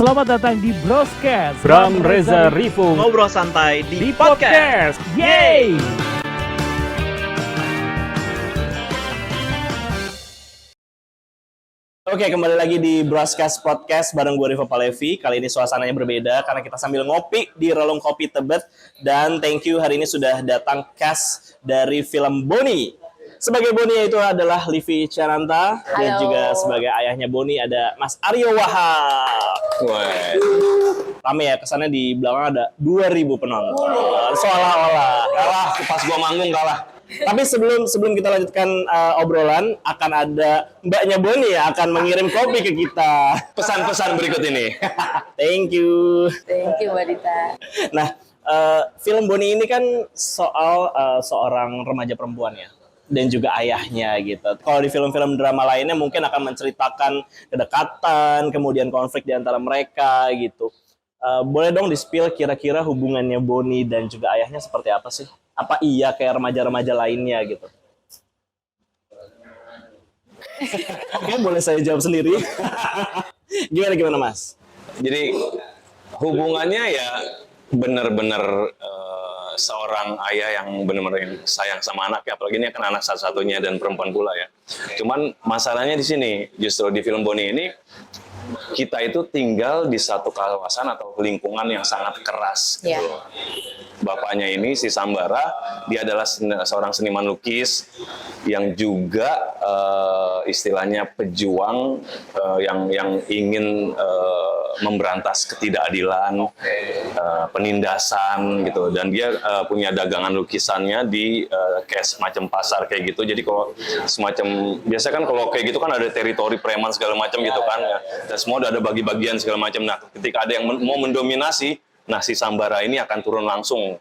Selamat datang di Broscast Bram Reza Rifu Ngobrol santai di di, podcast. Yeay! Oke, kembali lagi di Broscast Podcast bareng gue Rivo Palevi. Kali ini suasananya berbeda karena kita sambil ngopi di Relung Kopi Tebet. Dan thank you, hari ini sudah datang cast dari film Boni. Sebagai Boni itu adalah Livi Chananta. Dan juga sebagai ayahnya Boni ada Mas Aryo Wahab. Rame ya, kesannya di belakang ada 2.000 penonton. Seolah-olah kalah, pas gua manggung kalah. Tapi sebelum kita lanjutkan obrolan, akan ada mbaknya Boni ya akan mengirim kopi ke kita. Pesan-pesan berikut ini. Thank you. Thank you, Mbak Dita. Nah, film Boni ini kan soal seorang remaja perempuan ya, dan juga ayahnya gitu. Kalau di film-film drama lainnya mungkin akan menceritakan kedekatan, kemudian konflik di antara mereka gitu. Boleh dong di-spill kira-kira hubungannya Boni dan juga ayahnya seperti apa sih? Apa iya kayak remaja-remaja lainnya gitu? Oke, boleh saya jawab sendiri. Gimana Mas? Jadi hubungannya ya benar-benar seorang ayah yang benar-benar sayang sama anaknya, apalagi ini kan anak satu-satunya dan perempuan pula ya. Cuman masalahnya di sini, justru di film Boni ini kita itu tinggal di satu kawasan atau lingkungan yang sangat keras gitu. Yeah. Bapaknya ini si Sambara, dia adalah seorang seniman lukis yang juga istilahnya pejuang yang ingin memberantas ketidakadilan, penindasan gitu, dan dia punya dagangan lukisannya di kayak semacam pasar kayak gitu. Jadi kalau semacam biasa kan kalau kayak gitu kan ada teritori preman segala macam gitu kan, ya. Dan semua udah ada bagi-bagian segala macam. Nah, ketika ada yang mau mendominasi, nah si Sambara ini akan turun langsung.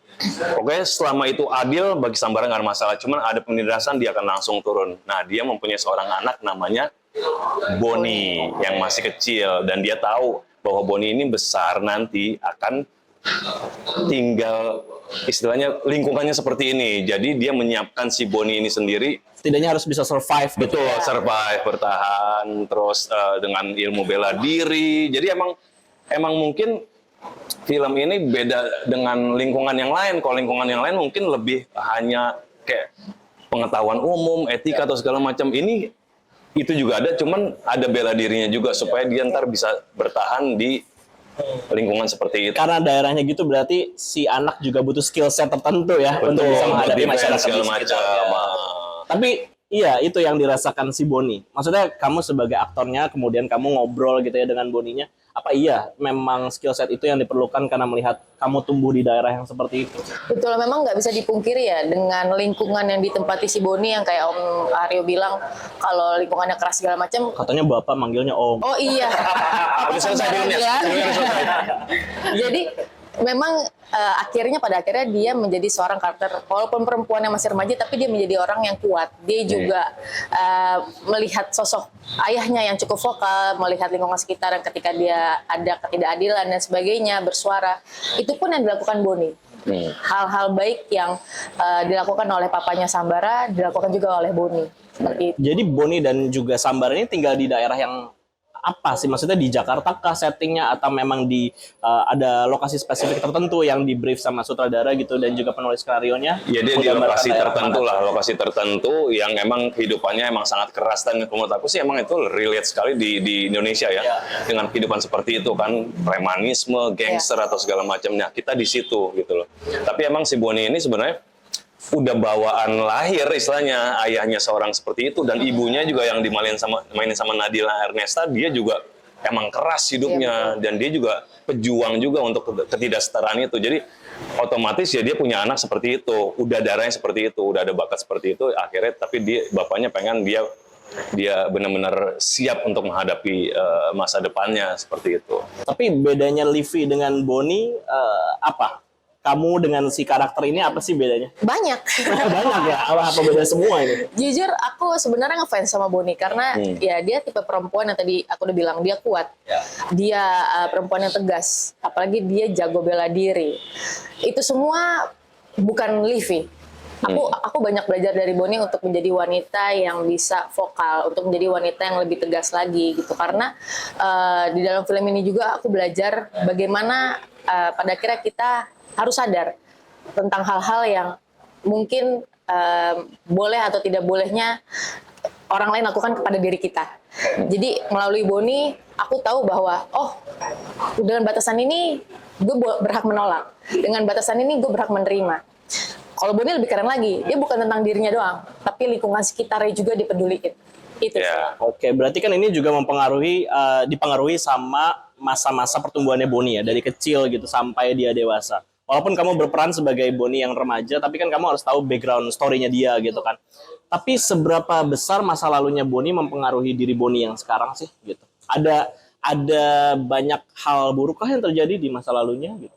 Pokoknya selama itu adil bagi Sambara nggak ada masalah. Cuman ada penindasan dia akan langsung turun. Nah dia mempunyai seorang anak namanya Boni yang masih kecil. Dan dia tahu bahwa Boni ini besar nanti akan tinggal istilahnya lingkungannya seperti ini. Jadi dia menyiapkan si Boni ini sendiri. Setidaknya harus bisa survive. Betul, survive, bertahan. Terus dengan ilmu bela diri. Jadi emang mungkin film ini beda dengan lingkungan yang lain. Kalau lingkungan yang lain mungkin lebih hanya kayak pengetahuan umum, etika atau segala macam. Ini itu juga ada, cuman ada bela dirinya juga supaya dia ntar bisa bertahan di lingkungan seperti itu. Karena daerahnya gitu berarti si anak juga butuh skill set tertentu ya. Betul, untuk bisa menghadapi defense masyarakat segala di macam. sekitarnya. Tapi iya, itu yang dirasakan si Boni. Maksudnya kamu sebagai aktornya, kemudian kamu ngobrol gitu ya dengan Boninya. Apa iya memang skill set itu yang diperlukan karena melihat kamu tumbuh di daerah yang seperti itu? Betul, memang nggak bisa dipungkiri ya dengan lingkungan yang ditempati si Boni yang kayak Om Aryo bilang kalau lingkungannya keras segala macam. Katanya bapak manggilnya Om. Oh iya. Udah selesai filmnya. Jadi memang pada akhirnya dia menjadi seorang karakter, walaupun perempuan yang masih remaja tapi dia menjadi orang yang kuat. Dia juga melihat sosok ayahnya yang cukup vokal, melihat lingkungan sekitar yang ketika dia ada ketidakadilan dan sebagainya, bersuara. Itu pun yang dilakukan Boni. Hal-hal baik yang dilakukan oleh papanya Sambara dilakukan juga oleh Boni. Seperti itu. Jadi Boni dan juga Sambara ini tinggal di daerah yang apa sih? Maksudnya di Jakarta kah settingnya atau memang di ada lokasi spesifik tertentu yang di brief sama sutradara gitu dan juga penulis skenarionya? Ya dia di lokasi tertentu lah, lokasi tertentu yang emang kehidupannya emang sangat keras, dan menurut aku sih emang itu relate sekali di Indonesia ya, dengan kehidupan seperti itu kan, premanisme, gangster atau segala macamnya, kita di situ gitu loh. Tapi emang si Boni ini sebenarnya udah bawaan lahir istilahnya, ayahnya seorang seperti itu, dan ibunya juga yang mainin sama Nadila Ernesta, dia juga emang keras hidupnya, dan dia juga pejuang juga untuk ketidaksetaraan itu. Jadi otomatis ya dia punya anak seperti itu, udah darahnya seperti itu, udah ada bakat seperti itu, akhirnya tapi bapaknya pengen dia benar-benar siap untuk menghadapi masa depannya seperti itu. Tapi bedanya Livi dengan Boni apa? Kamu dengan si karakter ini apa sih bedanya? Banyak. Banyak ya? Apa beda semua ini? Jujur aku sebenarnya ngefans sama Boni karena ya dia tipe perempuan yang tadi aku udah bilang dia kuat. Dia perempuan yang tegas, apalagi dia jago bela diri. Itu semua bukan Livi. Aku banyak belajar dari Bonnie untuk menjadi wanita yang bisa vokal, untuk menjadi wanita yang lebih tegas lagi gitu. Karena di dalam film ini juga aku belajar bagaimana pada akhirnya kita harus sadar tentang hal-hal yang mungkin boleh atau tidak bolehnya orang lain lakukan kepada diri kita. Jadi melalui Bonnie, aku tahu bahwa dengan batasan ini gue berhak menolak, dengan batasan ini gue berhak menerima. Kalau Bonnie lebih keren lagi, dia bukan tentang dirinya doang, tapi lingkungan sekitarnya juga dipeduliin. Itu. Oke, berarti kan ini juga dipengaruhi sama masa-masa pertumbuhannya Bonnie ya, dari kecil gitu sampai dia dewasa. Walaupun kamu berperan sebagai Bonnie yang remaja, tapi kan kamu harus tahu background story-nya dia gitu kan. Tapi seberapa besar masa lalunya Bonnie mempengaruhi diri Bonnie yang sekarang sih gitu? Ada banyak hal burukkah yang terjadi di masa lalunya gitu?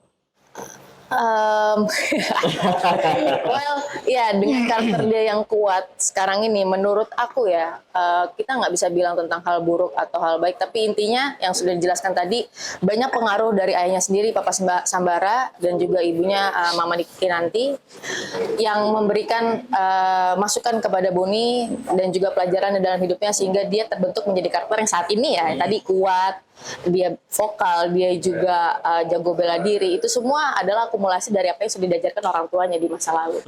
Well, ya dengan karakter dia yang kuat sekarang ini, menurut aku ya, kita nggak bisa bilang tentang hal buruk atau hal baik, tapi intinya yang sudah dijelaskan tadi, banyak pengaruh dari ayahnya sendiri, Papa Sambara, dan juga ibunya Mama Kinanti, yang memberikan masukan kepada Bonnie dan juga pelajaran dalam hidupnya, sehingga dia terbentuk menjadi karakter yang saat ini ya, tadi kuat, dia vokal, dia juga jago bela diri. Itu semua adalah akumulasi dari apa yang sudah diajarkan orang tuanya di masa lalu.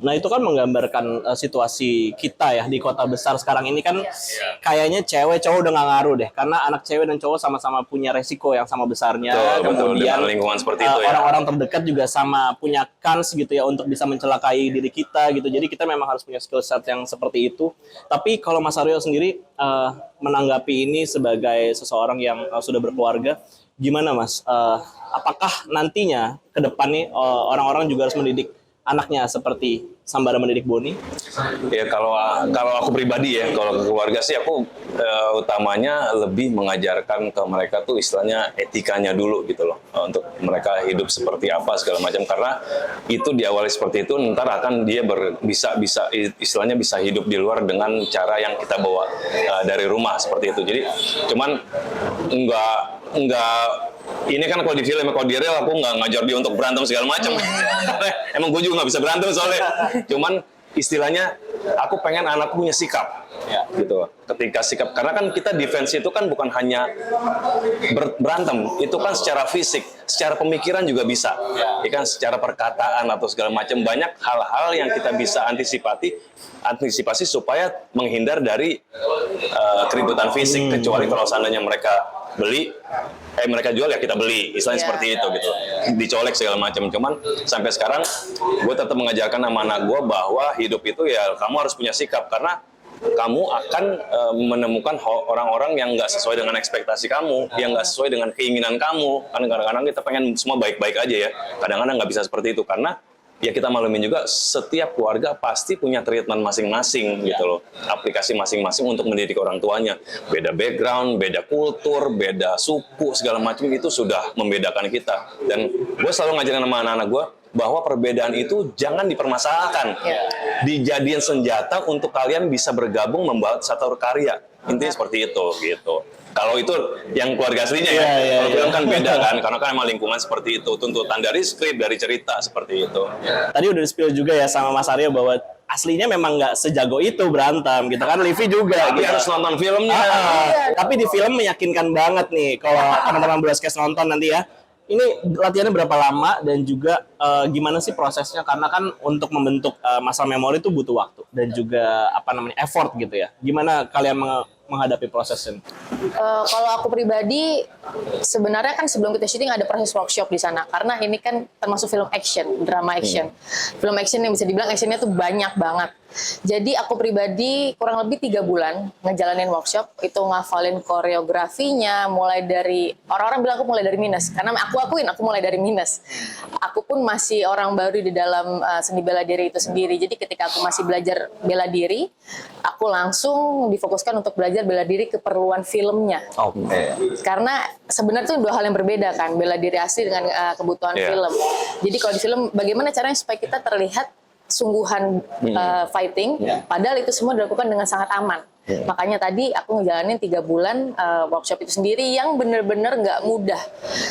Nah itu kan menggambarkan situasi kita ya di kota besar sekarang ini kan kayaknya cewek cowok udah nggak ngaruh deh, karena anak cewek dan cowok sama-sama punya resiko yang sama besarnya. Betul, Kemudian dengan lingkungan seperti itu ya. Orang-orang terdekat juga sama punya kans gitu ya untuk bisa mencelakai diri kita gitu. Jadi kita memang harus punya skill set yang seperti itu. Tapi kalau Mas Aryo sendiri menanggapi ini sebagai seseorang yang sudah berkeluarga, gimana Mas? Apakah nantinya ke depan nih orang-orang juga harus mendidik anaknya seperti Sambara mendidik Bonnie? Ya kalau aku pribadi ya, kalau ke keluarga sih aku utamanya lebih mengajarkan ke mereka tuh istilahnya etikanya dulu gitu loh, untuk mereka hidup seperti apa segala macam, karena itu diawali seperti itu ntar akan dia bisa istilahnya bisa hidup di luar dengan cara yang kita bawa dari rumah seperti itu. Jadi cuman enggak ini kan kalau di film, kalau di real aku nggak ngajar dia untuk berantem segala macam. Emang gue juga nggak bisa berantem soalnya. Cuman istilahnya aku pengen anakku punya sikap, gitu. Ketika sikap, karena kan kita defense itu kan bukan hanya berantem, itu kan secara fisik, secara pemikiran juga bisa. Ya kan, secara perkataan atau segala macam, banyak hal-hal yang kita bisa antisipasi supaya menghindar dari keributan fisik, kecuali kalau seandainya mereka mereka jual ya kita beli, istilahnya seperti itu gitu, dicolek segala macam. Cuman sampai sekarang gue tetap mengajarkan sama anak gue bahwa hidup itu ya kamu harus punya sikap, karena kamu akan menemukan orang-orang yang nggak sesuai dengan ekspektasi kamu, yang nggak sesuai dengan keinginan kamu. Karena kadang-kadang kita pengen semua baik-baik aja ya, kadang-kadang nggak bisa seperti itu, karena ya kita maklumin juga setiap keluarga pasti punya treatment masing-masing gitu loh, aplikasi masing-masing untuk mendidik orang tuanya. Beda background, beda kultur, beda suku, segala macam itu sudah membedakan kita. Dan gue selalu ngajarin sama anak-anak gue bahwa perbedaan itu jangan dipermasalahkan, dijadiin senjata untuk kalian bisa bergabung membuat satu karya. Intinya seperti itu gitu. Kalau itu yang keluarga aslinya ya, kalau film kan beda kan, karena kan emang lingkungan seperti itu, tuntutan dari skrip, dari cerita seperti itu. Tadi udah di-spill juga ya sama Mas Aryo bahwa aslinya memang nggak sejago itu berantem gitu kan, Livi juga. Tapi harus nonton filmnya. Tapi di film meyakinkan banget nih kalau teman-teman Broadcast nonton nanti ya. Ini latihannya berapa lama dan juga gimana sih prosesnya? Karena kan untuk membentuk muscle memory itu butuh waktu dan juga effort gitu ya. Gimana kalian menghadapi prosesnya? Kalau aku pribadi, sebenarnya kan sebelum kita syuting ada proses workshop di sana, karena ini kan termasuk film action, drama action. Film action yang bisa dibilang actionnya tuh banyak banget. Jadi aku pribadi kurang lebih 3 bulan ngejalanin workshop, itu ngafalin koreografinya, mulai dari, orang-orang bilang aku mulai dari minus, karena aku akuin aku mulai dari minus. Aku pun masih orang baru di dalam seni bela diri itu sendiri. Jadi ketika aku masih belajar bela diri, aku langsung difokuskan untuk belajar bela diri keperluan filmnya. Karena sebenarnya itu 2 hal yang berbeda kan, bela diri asli dengan kebutuhan film. Jadi kalau di film, bagaimana caranya supaya kita terlihat sungguhan fighting, padahal itu semua dilakukan dengan sangat aman. Makanya tadi aku ngejalanin 3 bulan workshop itu sendiri yang bener-bener nggak mudah.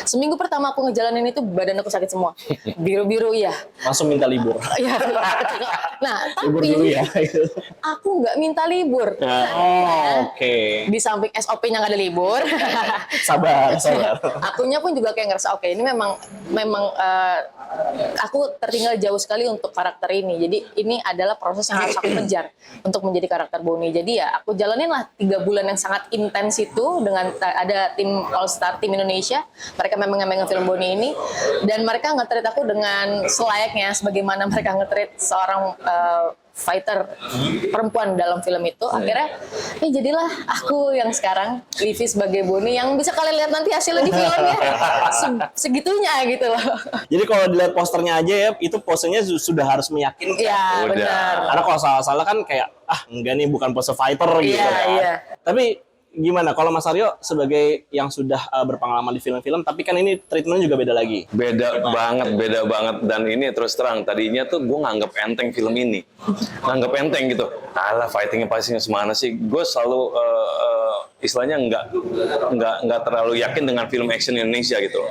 Seminggu pertama aku ngejalanin itu badan aku sakit semua, biru-biru ya. Langsung minta libur. Iya. Nah, Libur tapi dulu ya. aku nggak minta libur. Oke. Di samping SOP-nya nggak ada libur, Sabar. akunya pun juga kayak ngerasa oke, ini memang aku tertinggal jauh sekali untuk karakter ini. Jadi ini adalah proses yang harus aku kejar untuk menjadi karakter Bonnie. Jadi ya aku jalanin lah 3 bulan yang sangat intens itu dengan ada tim All Star tim Indonesia. Mereka memang film Bonnie ini dan mereka nge-treat aku dengan selayaknya sebagaimana mereka nge-treat seorang fighter perempuan dalam film itu. Akhirnya ya jadilah aku yang sekarang Livi sebagai Bonnie yang bisa kalian lihat nanti hasilnya di filmnya. Segitunya gitu loh. Jadi kalau dilihat posternya aja ya, itu posenya sudah harus meyakinkan. Iya Udah. benar. Karena kalau salah-salah kan kayak enggak nih, bukan pose fighter gitu Iya, kan. iya. Tapi gimana kalau Mas Aryo sebagai yang sudah berpengalaman di film-film, tapi kan ini treatment juga beda lagi. Beda banget. Dan ini terus terang, tadinya tuh gue nganggep enteng film ini. Nganggep enteng gitu. Alah, fightingnya semana sih. Gue selalu istilahnya nggak terlalu yakin dengan film action Indonesia gitu.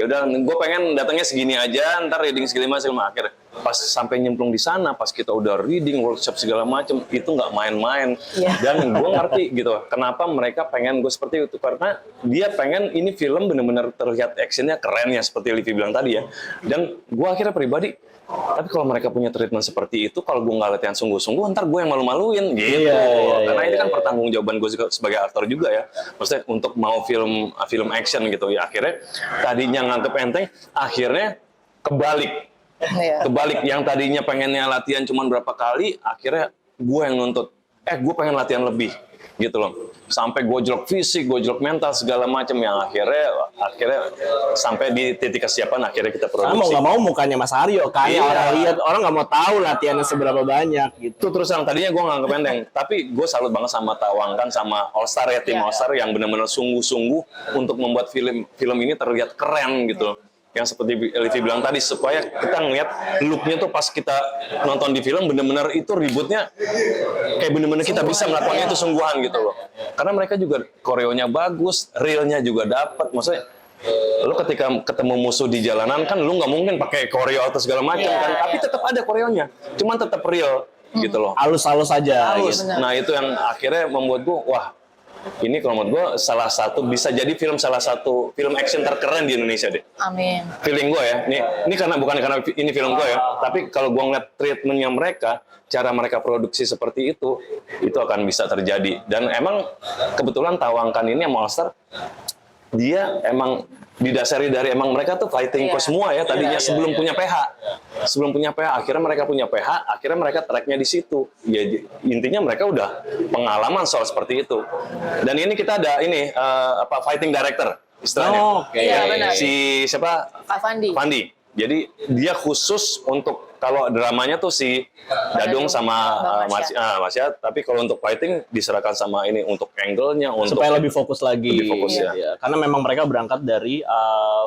Ya udah, gue pengen datangnya segini aja, ntar reading segala akhir. Pas sampai nyemplung di sana, pas kita udah reading, workshop segala macem, itu nggak main-main. Yeah. Dan gue ngerti gitu, kenapa mereka pengen gue seperti itu. Karena dia pengen ini film bener-bener terlihat actionnya keren ya, seperti Livi bilang tadi ya. Dan gue akhirnya pribadi, tapi kalau mereka punya treatment seperti itu, kalau gue nggak latihan sungguh-sungguh, ntar gue yang malu-maluin gitu. Karena ini kan pertanggungjawaban gue sebagai aktor juga ya. Maksudnya untuk mau film action gitu ya. Akhirnya tadinya nganggep enteng, akhirnya kebalik. Iya. Kebalik, yang tadinya pengennya latihan cuma berapa kali, akhirnya gue yang nuntut. Gue pengen latihan lebih, gitu loh. Sampai gojlok fisik, gojlok mental, segala macam yang akhirnya sampai di titik kesiapan akhirnya kita Karena mau produksi. nggak mau mukanya Mas Aryo kan, Iya. orang lihat, orang nggak mau tahu latihannya seberapa banyak gitu. Itu terus yang tadinya gue nganggep enteng, tapi gue salut banget sama Tawangkan, sama All Star ya, tim All Star yang benar-benar sungguh-sungguh untuk membuat film ini terlihat keren gitu loh. Yang seperti Livi bilang tadi, supaya kita ngeliat look-nya tuh pas kita nonton di film bener-bener itu ributnya kayak bener-bener kita bisa melakukannya itu sungguhan gitu loh. Karena mereka juga koreonya bagus, realnya juga dapat. Maksudnya lu ketika ketemu musuh di jalanan kan lu nggak mungkin pakai koreo atau segala macam kan, tapi tetap ada koreonya, cuman tetap real gitu loh. Halus-halus aja. Halus. Gitu. Nah itu yang akhirnya membuat gue, wah ini kalau menurut gue bisa jadi salah satu film action terkeren di Indonesia deh. Amin. Feeling gue ya, ini bukan karena ini film gue ya, tapi kalau gue ngeliat treatmentnya mereka, cara mereka produksi seperti itu akan bisa terjadi. Dan emang kebetulan Tawangkan ini sama All Star, dia emang didasari dari emang mereka tuh fighting coach semua ya tadinya sebelum punya PH. Sebelum punya PH, akhirnya mereka punya PH, akhirnya mereka tracknya di situ. Ya intinya mereka udah pengalaman soal seperti itu. Dan ini kita ada fighting director istilahnya. Iya, benar. Si siapa? Kak Fandi. Fandi. Jadi dia khusus untuk kalau dramanya tuh si Dadung sama Masya, tapi kalau untuk fighting diserahkan sama ini untuk angle-nya untuk Supaya lebih fokus lagi. Lebih fokus, ya. Iya. Karena memang mereka berangkat dari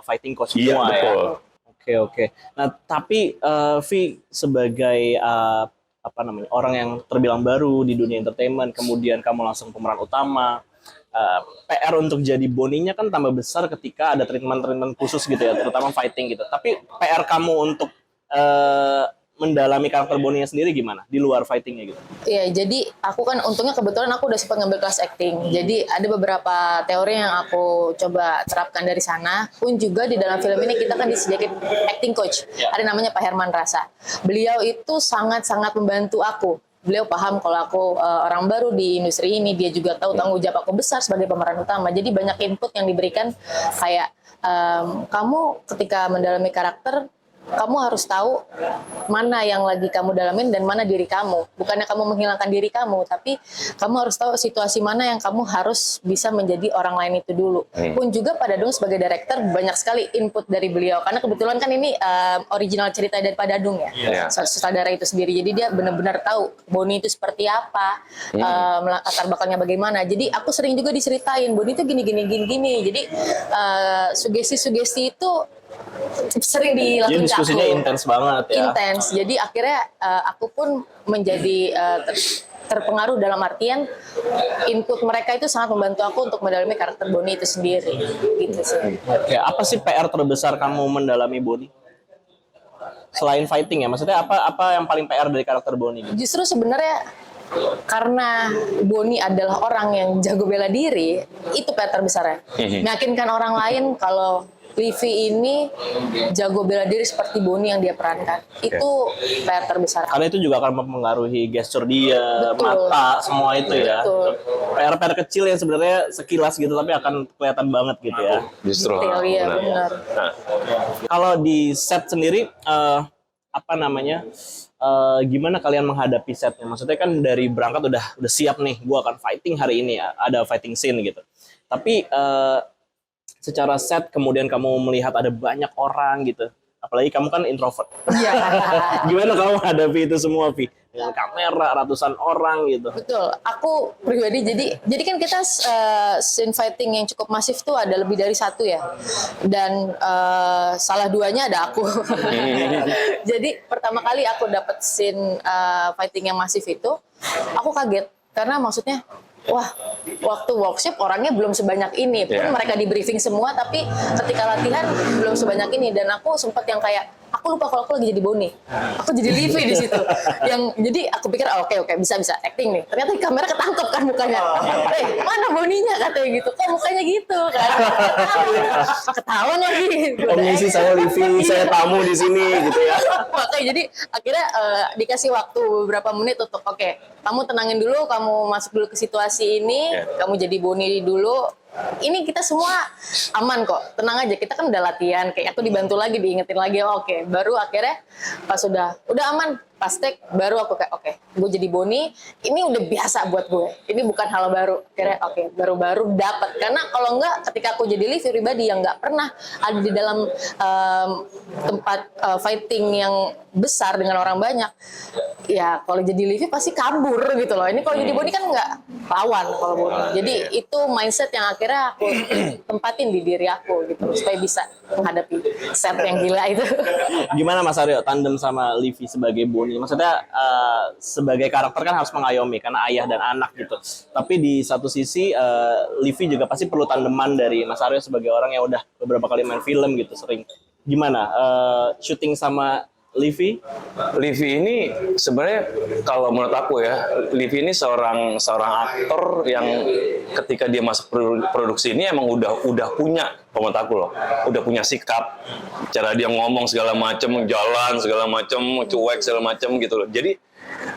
fighting coach Iya, semua betul. ya. Oke. Nah, tapi Vi sebagai orang yang terbilang baru di dunia entertainment, kemudian kamu langsung pemeran utama, PR untuk jadi Bonnie-nya kan tambah besar ketika ada treatment khusus gitu ya, terutama fighting gitu. Tapi PR kamu untuk mendalami karakter Bonnie-nya sendiri gimana di luar fightingnya gitu? Iya, jadi aku kan untungnya kebetulan aku udah sempat ngambil kelas acting. Jadi ada beberapa teori yang aku coba terapkan dari sana. Pun juga di dalam film ini kita kan disediakan acting coach. Ada namanya Pak Herman Rasa. Beliau itu sangat-sangat membantu aku. Beliau paham kalau aku orang baru di industri ini. Dia juga tahu tanggung jawab aku besar sebagai pemeran utama. Jadi banyak input yang diberikan kayak kamu ketika mendalami karakter, kamu harus tahu mana yang lagi kamu dalamin dan mana diri kamu. Bukannya kamu menghilangkan diri kamu, tapi kamu harus tahu situasi mana yang kamu harus bisa menjadi orang lain itu dulu. Pun juga Pak Dadung sebagai director banyak sekali input dari beliau. Karena kebetulan kan ini original cerita dari Pak Dadung ya, sutradara itu sendiri. Jadi dia benar-benar tahu Bonnie itu seperti apa, latar belakangnya bagaimana. Jadi aku sering juga diceritain Bonnie itu gini. Jadi sugesti-sugesti itu sering dilakukan. Jadi diskusinya intens banget ya. Intens. Jadi akhirnya aku pun menjadi terpengaruh dalam artian input mereka itu sangat membantu aku untuk mendalami karakter Bonnie itu sendiri gitu sih. Oke, apa sih PR terbesar kamu mendalami Bonnie? Selain fighting ya, maksudnya apa yang paling PR dari karakter Bonnie gitu? Justru sebenarnya karena Bonnie adalah orang yang jago bela diri, itu PR terbesarnya. Meyakinkan orang lain kalau Livy ini jago bela diri seperti Bonnie yang dia perankan. Itu PR terbesar. Karena itu juga akan mempengaruhi gestur dia, Betul. mata, semua itu ya. Betul. PR-PR kecil yang sebenarnya sekilas gitu tapi akan kelihatan banget gitu ya. Justru. Detail, iya, Benar. benar. Nah, Kalau di set sendiri apa namanya? Gimana kalian menghadapi setnya? Maksudnya kan dari berangkat udah siap nih, gua akan fighting hari ini ya, ada fighting scene gitu. Tapi secara set kemudian kamu melihat ada banyak orang gitu. Apalagi kamu kan introvert. Iya. Gimana kamu hadapi itu semua, Vi? Dengan kamera, ratusan orang gitu. Betul. Aku pribadi jadi kan kita scene fighting yang cukup masif tuh ada lebih dari satu ya. Dan salah duanya ada aku. Jadi pertama kali aku dapat scene fighting yang masif itu, aku kaget karena maksudnya wah, waktu workshop orangnya belum sebanyak ini. Pun mereka di briefing semua, tapi ketika latihan belum sebanyak ini. Dan aku sempat yang kayak, aku lupa kalau aku lagi jadi Bonnie. Aku jadi Livy di situ. Jadi aku pikir, oke, bisa acting nih. Ternyata di kamera ketangkep kan mukanya. Mana Bonnie-nya katanya gitu. Kok mukanya gitu kan? Ketahuan lagi. Komisi saya Livy, saya tamu di sini gitu ya. Makanya jadi akhirnya dikasih waktu beberapa menit untuk kamu tenangin dulu, kamu masuk dulu ke situasi ini, kamu jadi Bonnie dulu. Ini kita semua aman kok, tenang aja. Kita kan udah latihan, kayak aku dibantu lagi, diingetin lagi. Oke, baru akhirnya pas udah aman, pas take baru aku kayak gue jadi Bonnie. Ini udah biasa buat gue. Ini bukan hal baru. Akhirnya baru dapat. Karena kalau enggak, ketika aku jadi Livy pribadi yang nggak pernah ada di dalam tempat fighting yang besar dengan orang banyak, ya kalau jadi Livy pasti kabur gitu loh. Ini kalau jadi Bonnie kan nggak lawan kalau Bonnie. Jadi itu mindset yang akhirnya aku tempatin di diri aku gitu supaya bisa menghadapi set yang gila itu. Gimana Mas Aryo tandem sama Livy sebagai Bonnie? Maksudnya sebagai karakter kan harus mengayomi karena ayah dan anak gitu. Tapi di satu sisi Livy juga pasti perlu tandeman dari Mas Aryo sebagai orang yang udah beberapa kali main film gitu sering. Gimana syuting sama Livy ini sebenarnya kalau menurut aku ya, Livy ini seorang aktor yang ketika dia masuk produksi ini emang udah punya, menurut aku loh, udah punya sikap, cara dia ngomong segala macam, jalan segala macam, cuek segala macam gitu loh. Jadi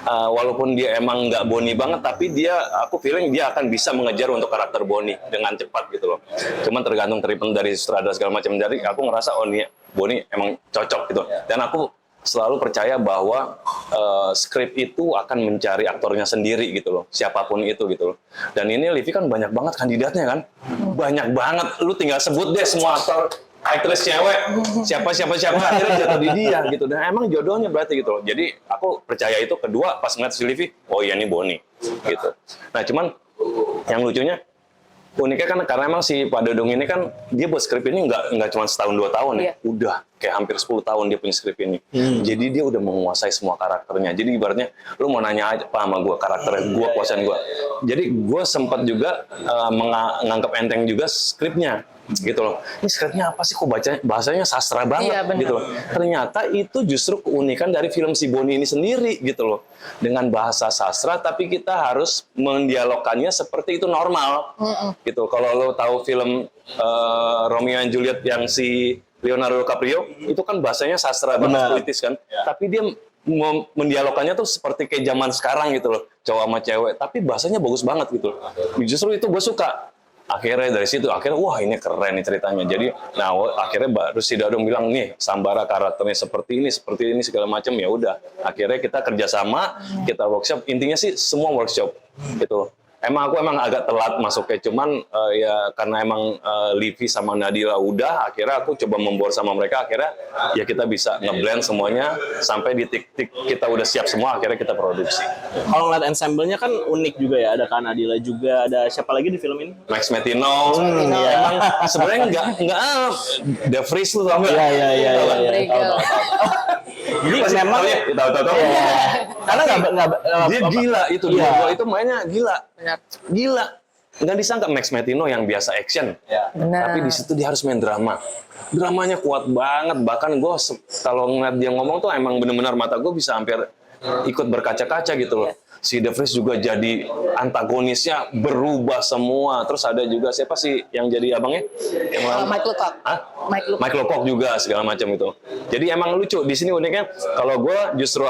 walaupun dia emang nggak Bonnie banget, tapi aku feeling dia akan bisa mengejar untuk karakter Bonnie dengan cepat gitu loh. Cuman tergantung treatment dari sutradara segala macam. Jadi aku ngerasa Bonnie emang cocok gitu. Dan aku selalu percaya bahwa skrip itu akan mencari aktornya sendiri gitu loh, siapapun itu gitu loh. Dan ini Livy kan banyak banget kandidatnya kan, banyak banget. Lu tinggal sebut deh semua aktor, aktris cewek, siapa akhirnya jatuh di dia gitu. Dan emang jodohnya berarti gitu loh. Jadi aku percaya itu. Kedua pas ngeliat si Livy, oh iya ini Bonnie gitu. Nah cuman yang lucunya, uniknya kan karena emang si Pak Dodong ini kan dia buat skrip ini nggak cuma setahun 2 tahun ya, udah kayak hampir 10 tahun dia punya skrip ini. Jadi dia udah menguasai semua karakternya. Jadi ibaratnya lu mau nanya aja apa sama gue, karakternya gue, kuasaan gue. Jadi gue sempat juga menganggap enteng juga skripnya gitu loh. Ini skripnya apa sih, kok bahasanya sastra banget gitu loh. Ternyata itu justru keunikan dari film si Bonnie ini sendiri gitu loh. Dengan bahasa sastra tapi kita harus mendialogkannya seperti itu normal gitu. Kalau lo tahu film Romeo and Juliet yang si Leonardo DiCaprio, itu kan bahasanya sastra banget, politis kan. Tapi dia mendialogkannya tuh seperti kayak zaman sekarang gitu loh, cowok sama cewek, tapi bahasanya bagus banget gitu loh. Justru itu gue suka. Akhirnya dari situ, wah ini keren nih ceritanya. Jadi, akhirnya baru si Dodong bilang nih, Sambara karakternya seperti ini segala macam. Ya udah, akhirnya kita kerjasama, kita workshop. Intinya sih semua workshop gitu. Emang agak telat masuknya, cuman ya karena emang Livy sama Nadila udah, akhirnya aku coba membor sama mereka, akhirnya ya kita bisa ngeblend semuanya sampai di titik kita udah siap semua, akhirnya kita produksi. Kalau ngeliat ensemble-nya kan unik juga ya, ada Kak Nadila juga, ada siapa lagi di film ini? Max Metino, emang sebenarnya nggak The Freeze lu tau nggak? Iya. Jadi memang tahu. karena nggak Dia gila itu, Iya. dua itu mainnya gila. Benar. Gila. Nggak disangka Max Metino yang biasa action. Benar. Tapi di situ dia harus main drama. Dramanya kuat banget. Bahkan gue kalau ngeliat dia ngomong tuh emang bener-bener mata gue bisa hampir ikut berkaca-kaca gitu loh. Si De Vries juga jadi antagonisnya berubah semua. Terus ada juga siapa sih yang jadi abangnya? Yang lawan- Mike Lucock. Hah? Mike Lucock. Mike Lucock juga segala macam itu. Jadi emang lucu. Di sini uniknya kalau gue justru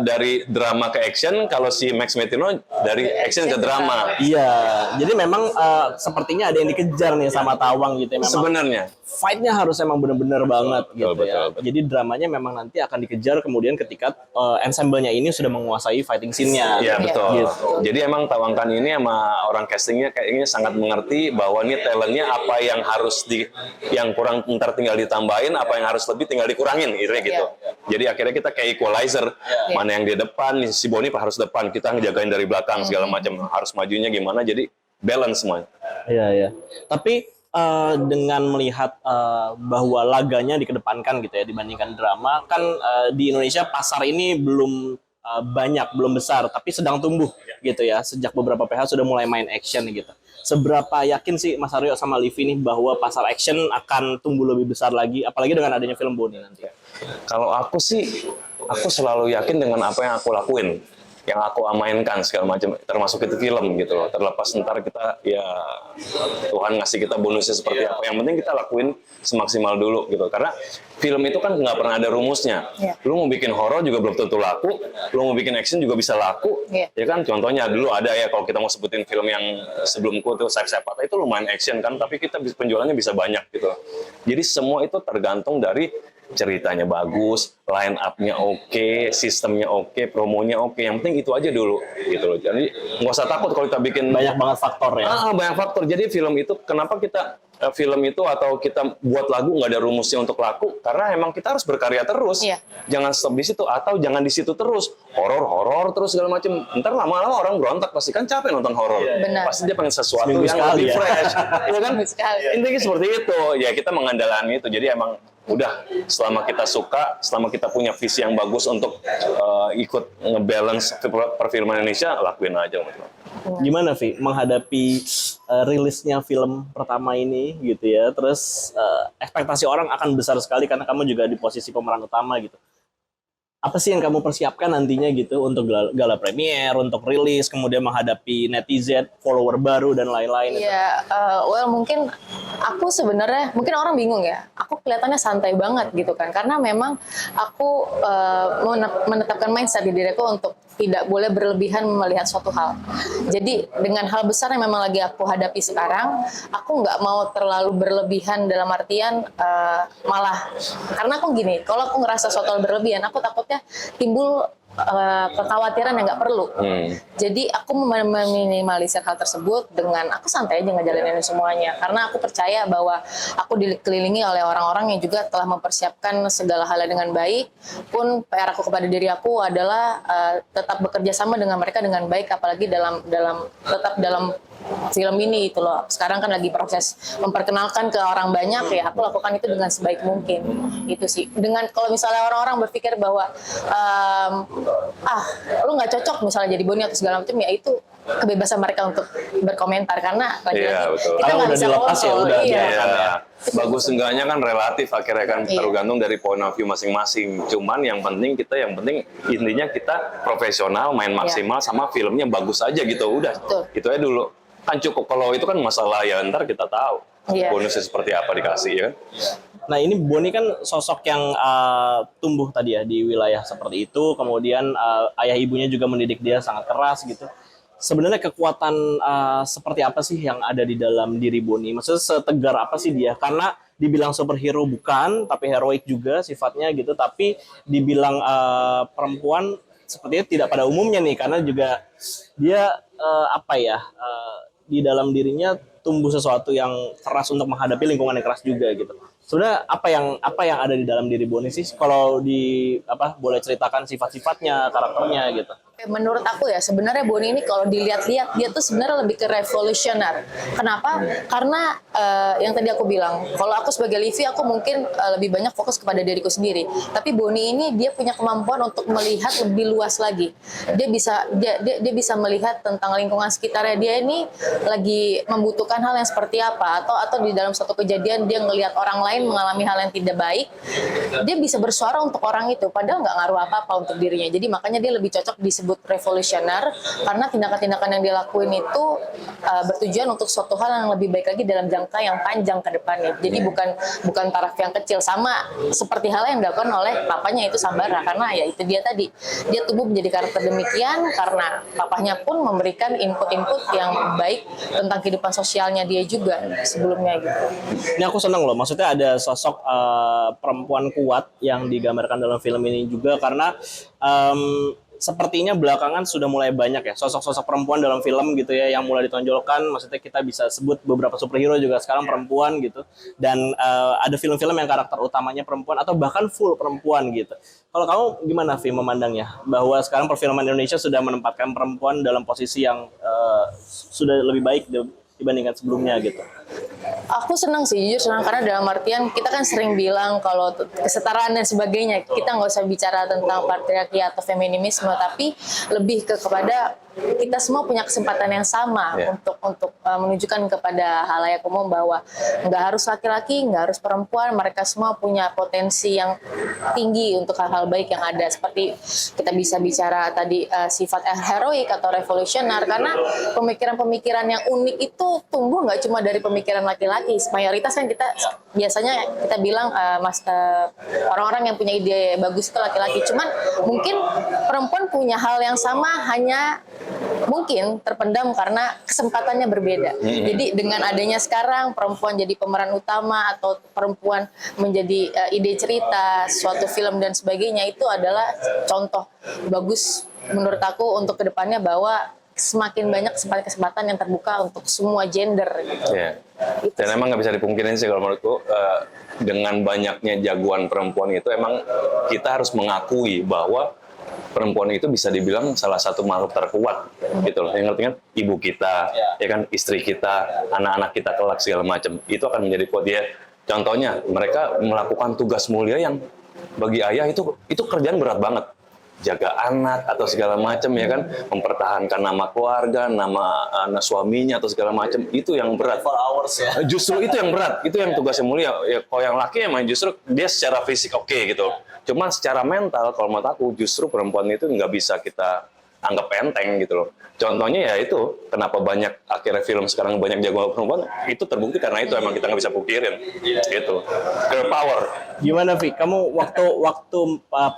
dari drama ke action, kalau si Max Metino dari action ke drama. Iya, jadi memang sepertinya ada yang dikejar nih sama Tawang gitu ya. Memang Sebenarnya. fight-nya harus emang bener-bener banget gitu Betul, ya. betul. Jadi dramanya memang nanti akan dikejar kemudian ketika ensemble-nya ini sudah menguasai fighting scene-nya. Iya betul. Gitu. Jadi emang Tawangkan ini sama orang castingnya kayaknya sangat mengerti bahwa ini talentnya apa yang harus yang kurang ntar tinggal ditambahin, apa yang harus lebih tinggal dikurangin, gitu. Jadi akhirnya kita kayak equalizer, mana yang di depan, si Boni harus depan, kita ngejagain dari belakang segala macam, harus majunya gimana, jadi balance semuanya. Iya, iya. Tapi dengan melihat bahwa laganya dikedepankan gitu ya dibandingkan drama, kan di Indonesia pasar ini belum banyak, belum besar, tapi sedang tumbuh gitu ya. Sejak beberapa PH sudah mulai main action gitu. Seberapa yakin sih Mas Aryo sama Livi nih bahwa pasar action akan tumbuh lebih besar lagi, apalagi dengan adanya film Boni nanti? Kalau aku sih, aku selalu yakin dengan apa yang aku lakuin, yang aku mainkan segala macam, termasuk itu film gitu loh. Terlepas ntar kita ya Tuhan ngasih kita bonusnya seperti apa, yang penting kita lakuin semaksimal dulu gitu. Karena film itu kan nggak pernah ada rumusnya. Lu mau bikin horor juga belum tentu laku, lu mau bikin action juga bisa laku. Ya kan, contohnya dulu ada ya, kalau kita mau sebutin film yang sebelumku tuh Sayap Patah itu lumayan action kan, tapi kita penjualannya bisa banyak gitu. Jadi semua itu tergantung dari ceritanya bagus, line up-nya oke, sistemnya oke, promonya oke. Yang penting itu aja dulu gitu loh. Jadi nggak usah takut kalau kita bikin Banyak banget faktor ya. banyak faktor. Jadi film itu kenapa kita film itu atau kita buat lagu nggak ada rumusnya untuk laku, karena emang kita harus berkarya terus. Jangan stop di situ atau jangan di situ terus. Horor terus segala macam. Ntar lama-lama orang berontak, pasti kan capek nonton horor. Benar. Pasti dia pengen sesuatu Seminggu yang sekali lebih ya. fresh. Iya kan? Seminggu sekali. Intinya seperti itu. Ya kita mengandalkan itu. Jadi emang udah, selama kita suka, selama kita punya visi yang bagus untuk ikut ngebalance perfilman Indonesia, lakuin aja. Gimana Vi menghadapi rilisnya film pertama ini gitu ya, terus ekspektasi orang akan besar sekali karena kamu juga di posisi pemeran utama gitu. Apa sih yang kamu persiapkan nantinya gitu untuk gala premier, untuk rilis, kemudian menghadapi netizen, follower baru dan lain-lain? Iya, well mungkin aku sebenarnya, mungkin orang bingung ya, aku kelihatannya santai banget gitu kan, karena memang aku menetapkan mindset di diriku untuk tidak boleh berlebihan melihat suatu hal. Jadi dengan hal besar yang memang lagi aku hadapi sekarang, aku nggak mau terlalu berlebihan dalam artian malah, karena aku gini, kalau aku ngerasa suatu hal berlebihan, aku takutnya timbul kekhawatiran yang nggak perlu. Jadi aku meminimalisir hal tersebut dengan aku santai aja ngejalanin semuanya, karena aku percaya bahwa aku dikelilingi oleh orang-orang yang juga telah mempersiapkan segala hal dengan baik. Pun PR aku kepada diri aku adalah tetap bekerja sama dengan mereka dengan baik, apalagi tetap dalam film ini itu loh. Sekarang kan lagi proses memperkenalkan ke orang banyak, ya aku lakukan itu dengan sebaik mungkin. Itu sih. Dengan kalau misalnya orang-orang berpikir bahwa lu nggak cocok misalnya jadi Boni atau segala macam, ya itu kebebasan mereka untuk berkomentar, karena lagi-lagi kita Kalau nggak udah bisa dilepas ya kontrol. udah Iya. Bagus enggaknya kan relatif, akhirnya kan tergantung dari point of view masing-masing. Cuman yang penting intinya kita profesional, main maksimal, sama filmnya bagus aja gitu. Udah, itu aja dulu. Kan cukup. Kalau itu kan masalah ya ntar kita tahu bonusnya seperti apa dikasih ya. Nah ini Boni kan sosok yang tumbuh tadi ya di wilayah seperti itu, kemudian ayah ibunya juga mendidik dia sangat keras gitu. Sebenarnya kekuatan seperti apa sih yang ada di dalam diri Boni? Maksudnya setegar apa sih dia? Karena dibilang superhero bukan, tapi heroik juga sifatnya gitu. Tapi dibilang perempuan sepertinya tidak pada umumnya nih, karena juga dia di dalam dirinya tumbuh sesuatu yang keras untuk menghadapi lingkungan yang keras juga gitu. Sebenarnya apa yang ada di dalam diri Boni sih? Kalau boleh ceritakan sifat-sifatnya, karakternya gitu. Menurut aku ya sebenarnya Boni ini kalau dilihat-lihat dia tuh sebenarnya lebih ke revolusioner. Kenapa? Karena yang tadi aku bilang, kalau aku sebagai Livi aku mungkin lebih banyak fokus kepada diriku sendiri. Tapi Boni ini dia punya kemampuan untuk melihat lebih luas lagi. Dia bisa melihat tentang lingkungan sekitarnya. Dia ini lagi membutuhkan hal yang seperti apa atau di dalam suatu kejadian dia ngelihat orang lain mengalami hal yang tidak baik. Dia bisa bersuara untuk orang itu padahal nggak ngaruh apa-apa untuk dirinya. Jadi makanya dia lebih cocok disebut revolusioner karena tindakan-tindakan yang dilakuin itu bertujuan untuk suatu hal yang lebih baik lagi dalam jangka yang panjang ke depannya. Jadi bukan taraf yang kecil, sama seperti hal yang dilakukan oleh papanya itu Sambara, karena ya itu dia tadi, dia tumbuh menjadi karakter demikian karena papanya pun memberikan input-input yang baik tentang kehidupan sosialnya dia juga sebelumnya gitu. Ini aku senang loh, maksudnya ada sosok perempuan kuat yang digambarkan dalam film ini juga karena sepertinya belakangan sudah mulai banyak ya sosok-sosok perempuan dalam film gitu ya yang mulai ditonjolkan. Maksudnya kita bisa sebut beberapa superhero juga sekarang perempuan gitu, dan ada film-film yang karakter utamanya perempuan atau bahkan full perempuan gitu. Kalau kamu gimana Vi memandangnya bahwa sekarang perfilman Indonesia sudah menempatkan perempuan dalam posisi yang sudah lebih baik dibandingkan sebelumnya gitu? Aku senang sih, jujur senang, karena dalam artian kita kan sering bilang kalau kesetaraan dan sebagainya, kita nggak usah bicara tentang patriarki atau feminisme, tapi lebih kepada kita semua punya kesempatan yang sama untuk menunjukkan kepada halayak umum bahwa nggak harus laki-laki, nggak harus perempuan, mereka semua punya potensi yang tinggi untuk hal-hal baik yang ada. Seperti kita bisa bicara tadi sifat heroik atau revolusioner, karena pemikiran-pemikiran yang unik itu tumbuh nggak cuma dari pemikiran laki-laki. Mayoritas kan kita biasanya kita bilang orang-orang yang punya ide bagus itu laki-laki. Cuman mungkin perempuan punya hal yang sama, hanya mungkin terpendam karena kesempatannya berbeda. Jadi dengan adanya sekarang perempuan jadi pemeran utama atau perempuan menjadi ide cerita suatu film dan sebagainya, itu adalah contoh bagus menurut aku untuk kedepannya bahwa semakin banyak kesempatan yang terbuka untuk semua gender gitu. Dan emang nggak bisa dipungkirin sih kalau menurutku, dengan banyaknya jagoan perempuan itu emang kita harus mengakui bahwa perempuan itu bisa dibilang salah satu makhluk terkuat gitu loh. Yang ngerti kan, ibu kita, ya kan, istri kita, anak-anak kita kelak segala macam itu akan menjadi kuat ya. Contohnya mereka melakukan tugas mulia yang bagi ayah itu kerjaan berat banget. Jaga anak atau segala macam ya kan, mempertahankan nama keluarga, nama anak suaminya atau segala macam, itu yang berat. Justru itu yang berat, itu yang tugasnya mulia. Ya kalau yang laki emang justru dia secara fisik oke gitu. Cuman secara mental kalau menurut aku justru perempuan itu nggak bisa kita anggap enteng gitu loh. Contohnya ya itu, kenapa banyak akhirnya film sekarang banyak jagoan perempuan, itu terbukti karena itu emang kita nggak bisa pungkirin gitu. Girl power. Gimana Vi? Kamu waktu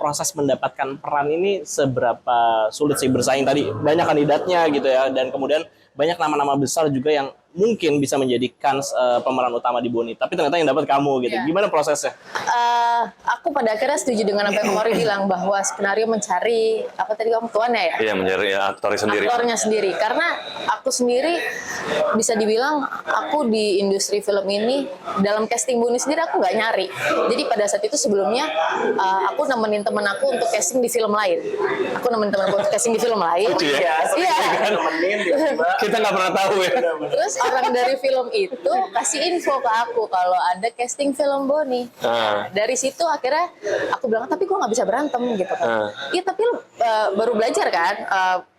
proses mendapatkan peran ini seberapa sulit sih bersaing tadi? Banyak kandidatnya gitu ya, dan kemudian banyak nama-nama besar juga yang mungkin bisa menjadikan pemeran utama di Boni, tapi ternyata yang dapat kamu gitu. Gimana prosesnya? Aku pada akhirnya setuju dengan apa yang Mori bilang bahwa skenario mencari apa tadi kamu tuannya ya? Iya, mencari aktornya sendiri. Aktornya sendiri, karena aku sendiri bisa dibilang aku di industri film ini dalam casting Boni sendiri aku nggak nyari. Jadi pada saat itu sebelumnya aku nemenin temen aku untuk casting di film lain. Aku nemenin temen aku untuk casting di film lain. Iya. Kita nggak pernah tahu ya. Terus orang dari film itu kasih info ke aku kalau ada casting film Boni. Dari situ akhirnya aku bilang, tapi gue nggak bisa berantem gitu kan. Iya tapi baru belajar kan.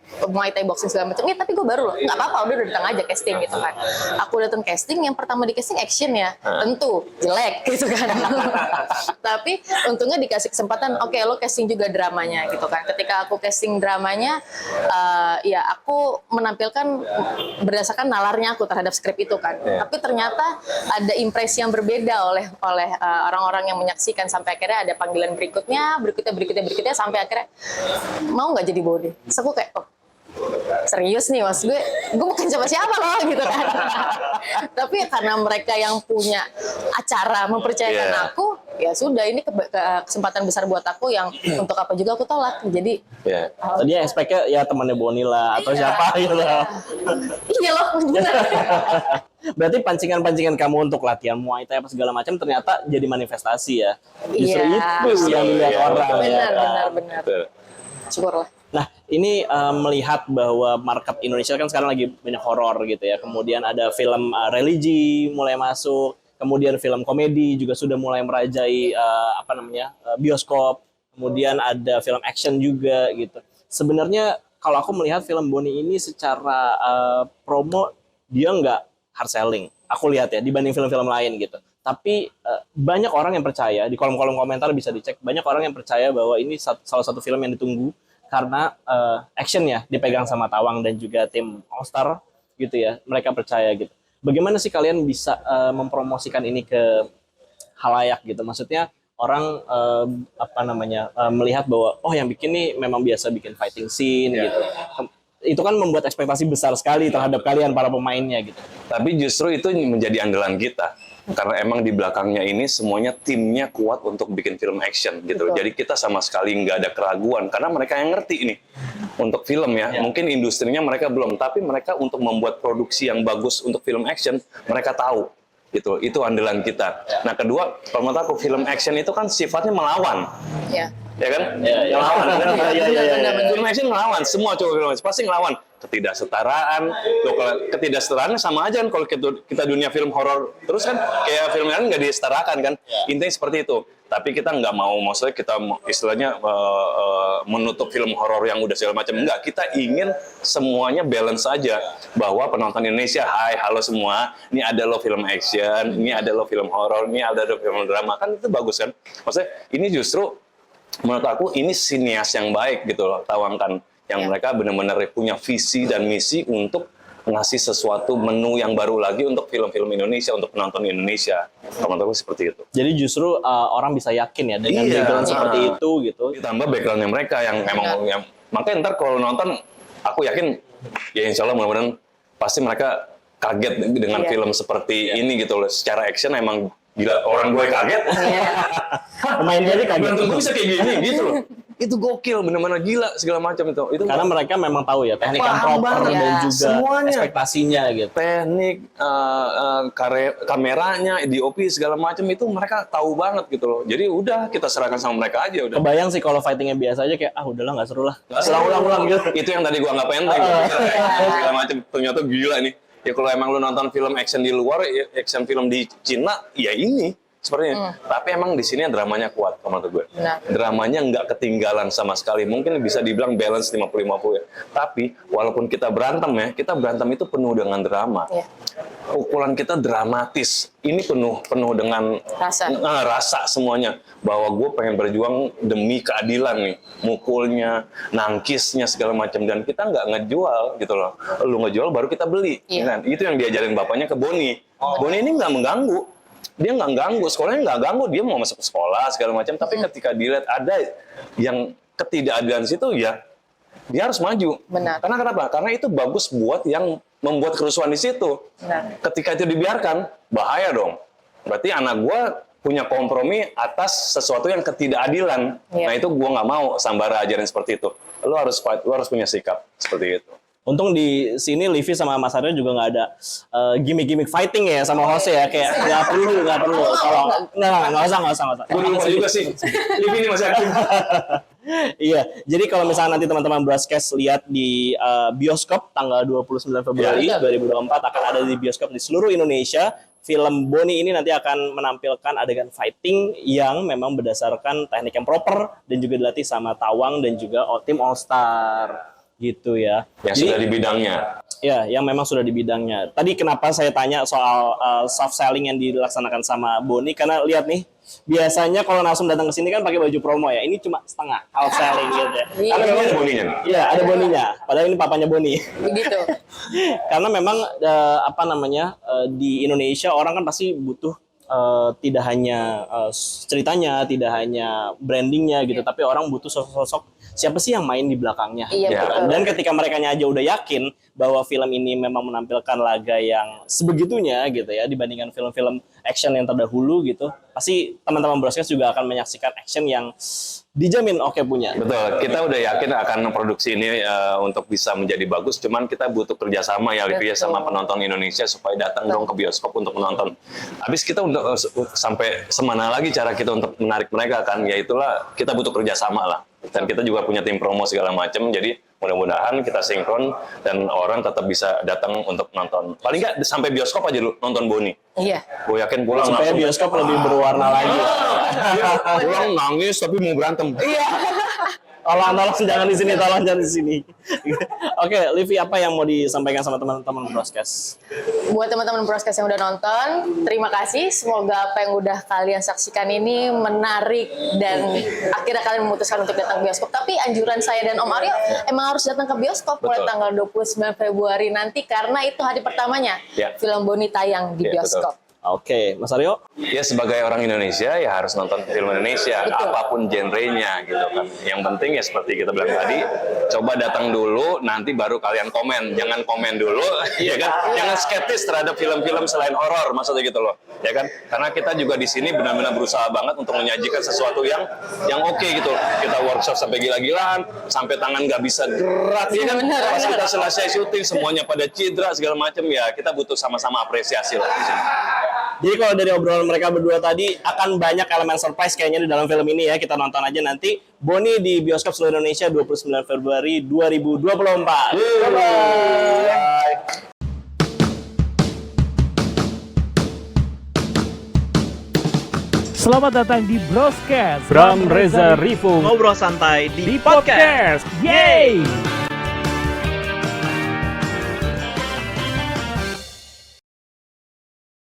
Muay Thai boxing segala macam, tapi gue baru loh, nggak apa-apa, udah datang aja casting gitu kan. Aku datang casting, yang pertama di casting action ya, tentu jelek gitu kan. Tapi untungnya dikasih kesempatan, oke, lo casting juga dramanya gitu kan. Ketika aku casting dramanya, ya aku menampilkan berdasarkan nalarnya aku terhadap skrip itu kan. Tapi ternyata ada impresi yang berbeda oleh orang-orang yang menyaksikan, sampai akhirnya ada panggilan berikutnya sampai akhirnya mau nggak jadi Boni. Terus aku kayak, serius nih mas, gue bukan siapa-siapa loh gitu kan. Tapi karena mereka yang punya acara mempercayakan aku, ya sudah, ini kesempatan besar buat aku yang untuk apa juga aku tolak. Jadi tadinya expect-nya ya temannya Boni lah atau siapa gitu lah. Iya loh, bener. Berarti pancingan-pancingan kamu untuk latihan Muay Thai apa segala macam ternyata jadi manifestasi ya. Justru Iya. itu yang dilihat Iya, orang betul. ya. Benar. Betul. Syukurlah. Nah, ini melihat bahwa market Indonesia kan sekarang lagi banyak horor gitu ya. Kemudian ada film religi mulai masuk, kemudian film komedi juga sudah mulai merajai bioskop. Kemudian ada film action juga gitu. Sebenarnya kalau aku melihat film Boni ini secara promo dia nggak hard selling. Aku lihat ya dibanding film-film lain gitu. Tapi banyak orang yang percaya, di kolom-kolom komentar bisa dicek, banyak orang yang percaya bahwa ini salah satu film yang ditunggu karena actionnya dipegang sama Tawang dan juga tim All Star gitu ya. Mereka percaya gitu. Bagaimana sih kalian bisa mempromosikan ini ke halayak gitu? Maksudnya orang melihat bahwa oh yang bikin nih memang biasa bikin fighting scene gitu. Itu kan membuat ekspektasi besar sekali terhadap kalian para pemainnya gitu. Tapi justru itu menjadi andalan kita. Karena emang di belakangnya ini semuanya timnya kuat untuk bikin film action gitu. Betul. Jadi kita sama sekali nggak ada keraguan karena mereka yang ngerti ini untuk film ya. Mungkin industrinya mereka belum, tapi mereka untuk membuat produksi yang bagus untuk film action mereka tahu gitu. Itu andalan kita. Nah kedua, kalau menurut aku film action itu kan sifatnya melawan. Ya. Ya kan? Ya. Ngelawan kan? Iya. Film action ngelawan, semua coba film action pasti ngelawan ketidaksetaraan. Loh, kalau ketidaksetaraannya sama aja kan kalau kita dunia film horor terus kan kayak film lain nggak disetarakan kan. Intinya seperti itu. Tapi kita nggak mau, maksudnya kita istilahnya menutup film horor yang udah segala macam. Enggak, kita ingin semuanya balance aja. Bahwa penonton Indonesia, hai, halo semua, ini ada lo film action, ini ada lo film horor, ini ada lo film drama. Kan itu bagus kan. Maksudnya ini justru menurut aku ini sinias yang baik gitu loh, Tawang kan. Yang mereka benar-benar punya visi dan misi untuk ngasih sesuatu menu yang baru lagi untuk film-film Indonesia, untuk penonton Indonesia. Menurut aku seperti itu. Jadi justru orang bisa yakin ya dengan background seperti itu gitu. Ditambah backgroundnya mereka yang emang yang makanya ntar kalau nonton aku yakin ya insya Allah mudah-mudahan pasti mereka kaget dengan film seperti ini gitu loh. Secara action emang gila, orang gue kaget. Pemainnya aja kaget. Berantem gue bisa kayak gini gitu loh. Itu gokil, bener-bener gila segala macam itu. Karena mereka memang tahu ya teknik yang Paham proper banget. dan Ya, juga semuanya. ekspektasinya gitu. Teknik, kameranya, DOP segala macam itu mereka tahu banget gitu loh. Jadi udah kita serahkan sama mereka aja udah. Kebayang sih kalau fightingnya biasa aja kayak udahlah nggak seru lah. Ulang-ulang gitu. Itu yang tadi gua nggak pengen segala macam ternyata gila nih. Ya kalau emang lu nonton film action di luar, action film di Cina, ya ini sepertinya. Tapi emang di sini dramanya kuat, kalau menurut gue. Benar. Dramanya nggak ketinggalan sama sekali. Mungkin bisa dibilang balance 50-50 ya. Tapi walaupun kita berantem ya, kita berantem itu penuh dengan drama. Ya. Pukulan kita dramatis. Ini penuh dengan rasa semuanya. Bahwa gue pengen berjuang demi keadilan nih. Mukulnya, nangkisnya segala macam. Dan kita nggak ngejual gitu loh. Lu ngejual baru kita beli. Iya. Nah, itu yang diajarin bapaknya ke Boni. Boni ini nggak mengganggu. Dia nggak ganggu, sekolahnya nggak ganggu, dia mau masuk sekolah segala macam. Tapi ketika dilihat ada yang ketidakadilan situ, ya dia harus maju. Benar. Karena kenapa? Karena itu bagus buat yang membuat kerusuhan di situ. Benar. Ketika itu dibiarkan, bahaya dong. Berarti anak gue punya kompromi atas sesuatu yang ketidakadilan. Iya. Nah itu gue nggak mau Sambara ajarin seperti itu. Lo harus fight, lo harus punya sikap seperti itu. Untung di sini Livi sama Mas Aryo juga nggak ada gimmick-gimmick fighting ya sama Jose ya, kayak nggak perlu kalau nggak usah. Gue lupa juga sih. Livi ini masih aktif. Iya, jadi kalau misalnya nanti teman-teman Broadcast lihat di bioskop tanggal 29 Februari 2024 akan ada di bioskop di seluruh Indonesia. Film Boni ini nanti akan menampilkan adegan fighting yang memang berdasarkan teknik yang proper dan juga dilatih sama Tawang dan juga tim All Star gitu ya. Yang sudah di bidangnya. Ya, yang memang sudah di bidangnya. Tadi kenapa saya tanya soal soft selling yang dilaksanakan sama Boni, karena lihat nih, biasanya kalau Nasum datang ke sini kan pakai baju promo ya. Ini cuma setengah half selling gitu ya. Tapi memang ada Boninya nih. Iya, ada Boninya. Padahal ini papanya Boni. Begitu. Karena memang di Indonesia orang kan pasti butuh tidak hanya ceritanya, tidak hanya brandingnya gitu, tapi orang butuh sosok-sosok siapa sih yang main di belakangnya. Iya, gitu kan. betul. Dan ketika mereka aja udah yakin bahwa film ini memang menampilkan laga yang sebegitunya gitu ya dibandingkan film-film action yang terdahulu gitu. Pasti teman-teman Broscast juga akan menyaksikan action yang dijamin oke punya. Betul, kita udah yakin akan produksi ini untuk bisa menjadi bagus, cuman kita butuh kerjasama ya Livi ya sama penonton Indonesia supaya datang dong ke bioskop untuk menonton. Habis kita udah sampai semana lagi cara kita untuk menarik mereka kan, ya itulah kita butuh kerjasama lah. Dan kita juga punya tim promo segala macam, jadi mudah-mudahan kita sinkron dan orang tetap bisa datang untuk nonton. Paling nggak sampai bioskop aja dulu nonton Boni. Iya. Gue yakin pulang Supaya langsung. bioskop lebih berwarna lagi. Pulang nangis tapi mau berantem. Iya. Tolong jangan di sini, tolong jangan di sini. Oke, Livi, apa yang mau disampaikan sama teman-teman Broscast? Buat teman-teman Broscast yang udah nonton, terima kasih. Semoga apa yang udah kalian saksikan ini menarik dan akhirnya kalian memutuskan untuk datang ke bioskop. Tapi anjuran saya dan Om Aryo emang harus datang ke bioskop mulai Betul. tanggal 29 Februari nanti karena itu hari pertamanya Ya. film Boni tayang di Ya, bioskop. Oke, Mas Aryo? Ya sebagai orang Indonesia ya harus nonton film Indonesia, Betul. apapun genrenya gitu kan. Yang penting ya seperti kita bilang tadi, coba datang dulu, nanti baru kalian komen. Jangan komen dulu, ya kan? Jangan skeptis terhadap film-film selain horor, maksudnya gitu loh, ya kan? Karena kita juga di sini benar-benar berusaha banget untuk menyajikan sesuatu yang oke gitu. Kita workshop sampai gila-gilaan, sampai tangan nggak bisa gerak, ya kan? Benar, Pas benar. kita selesai syuting semuanya pada cedera segala macam ya, kita butuh sama-sama apresiasi lah di sini. Jadi kalau dari obrolan mereka berdua tadi akan banyak elemen surprise kayaknya di dalam film ini ya. Kita nonton aja nanti. Boni di bioskop seluruh Indonesia 29 Februari 2024. Bye-bye. Selamat datang di Broscast. Bram Reza Rifung Ngobrol santai di podcast. Yeay!